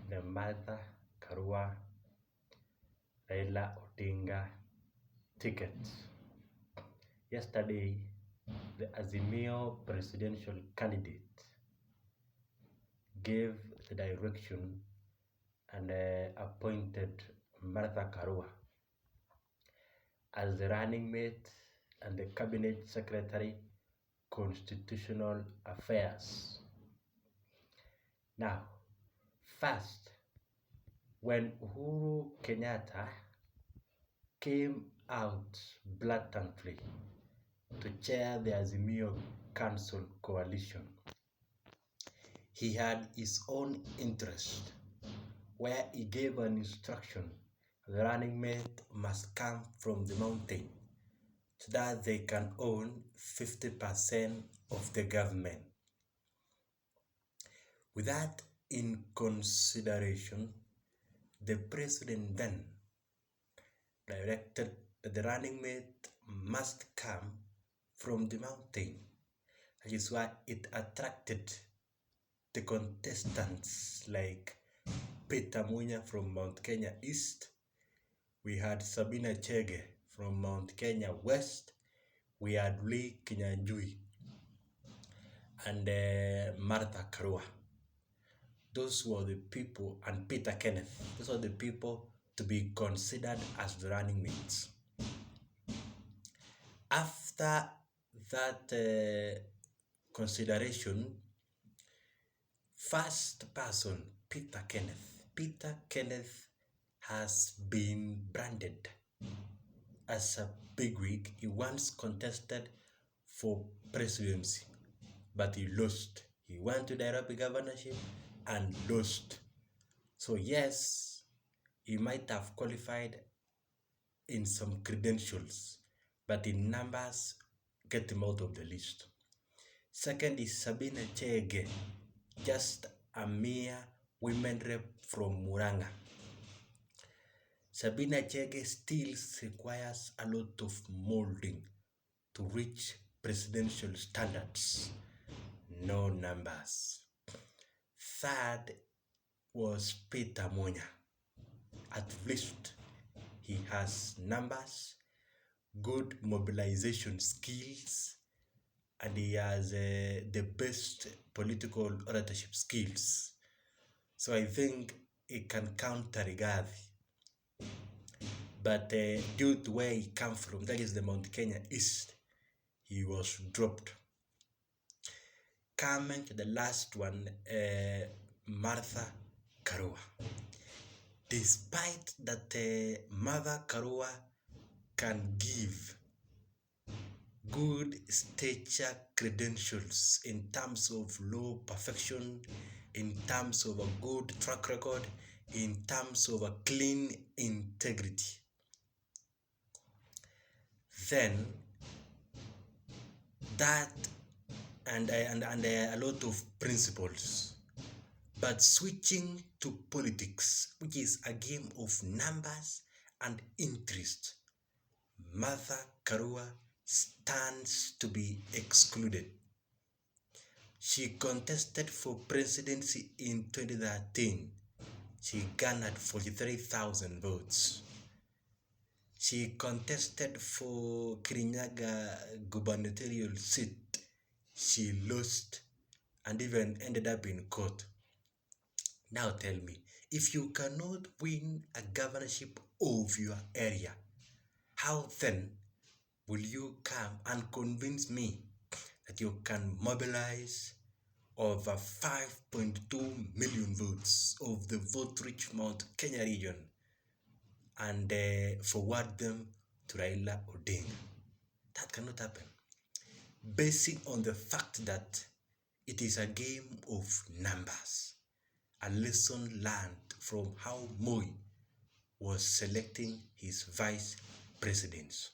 the Martha Karua Raila Odinga ticket. Yesterday, the Azimio presidential candidate gave the direction and appointed Martha Karua as the running mate and the cabinet secretary, constitutional affairs. Now, first, when Uhuru Kenyatta came out blatantly to chair the Azimio Council coalition, he had his own interest, where he gave an instruction: the running mate must come from the mountain so that they can own 50% of the government. With that in consideration, the president then directed that the running mate must come from the mountain. That is why it attracted the contestants like Peter Munya from Mount Kenya East. We had Sabina Chege from Mount Kenya West. We had Lee Kinyanjui and Martha Karua. Those were the people, and Peter Kenneth. Those were the people to be considered as the running mates. After that consideration, first person, Peter Kenneth has been branded as a bigwig. He once contested for presidency, but he lost. He went to the Nairobi governorship and lost. So yes, he might have qualified in some credentials, but in numbers, get him out of the list. Second is Sabina Chege, just a mere women rep from Muranga. Sabina Chege still requires a lot of molding to reach presidential standards. No numbers. Third was Peter Munya. At least he has numbers, good mobilization skills, and he has the best political oratorship skills. So I think he can counter Rigathi. But due to where he comes from, that is the Mount Kenya East, he was dropped. Coming to the last one, Martha Karua. Despite that Martha Karua can give good stature credentials in terms of law perfection, in terms of a good track record, in terms of a clean integrity, then that and a lot of principles. But switching to politics, which is a game of numbers and interest, Martha Karua stands to be excluded. She contested for presidency in 2013. She garnered 43,000 votes. She contested for Kirinyaga gubernatorial seat. She lost and even ended up in court. Now tell me, if you cannot win a governorship of your area, how then will you come and convince me that you can mobilize over 5.2 million votes of the vote-rich Mount Kenya region and forward them to Raila Odinga? That cannot happen. Basing on the fact that it is a game of numbers, a lesson learned from how Moi was selecting his vice presidents.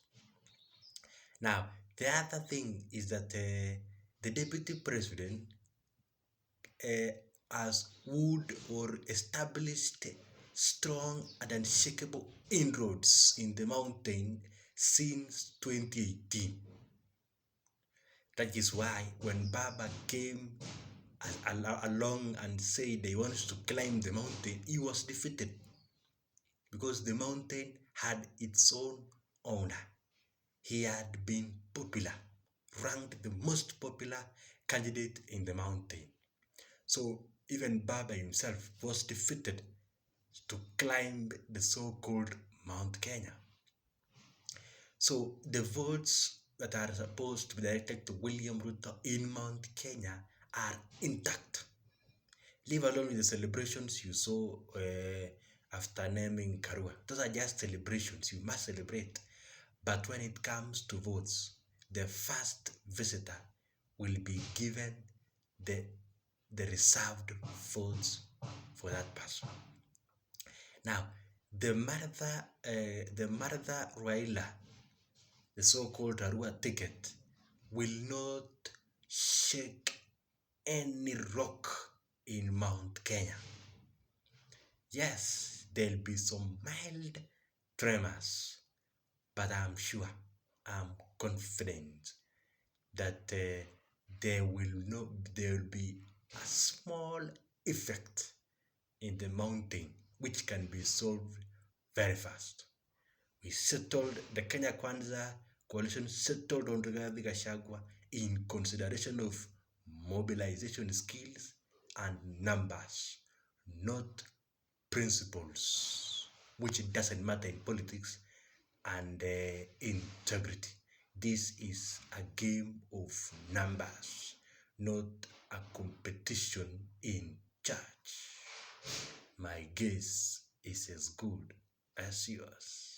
Now, the other thing is that the deputy president has would or established strong and unshakable inroads in the mountain since 2018. That is why when Baba came along and said they wanted to climb the mountain, he was defeated because the mountain had its own owner. He had been popular, ranked the most popular candidate in the mountain. So even Baba himself was defeated to climb the so-called Mount Kenya. So the votes that are supposed to be directed to William Ruto in Mount Kenya are intact. Leave alone the celebrations you saw after naming RARUA. Those are just celebrations. You must celebrate. But when it comes to votes, the first visitor will be given the reserved votes for that person. Now, the Martha Raila, the so-called RARUA ticket, will not shake any rock in Mount Kenya. Yes, there'll be some mild tremors, but I'm confident that there will be a small effect in the mountain which can be solved very fast. We settled, the Kenya Kwanza coalition settled on Rigathi Gachagua in consideration of mobilization skills and numbers, not principles, which doesn't matter in politics, and integrity. This is a game of numbers, not a competition in church. My guess is as good as yours.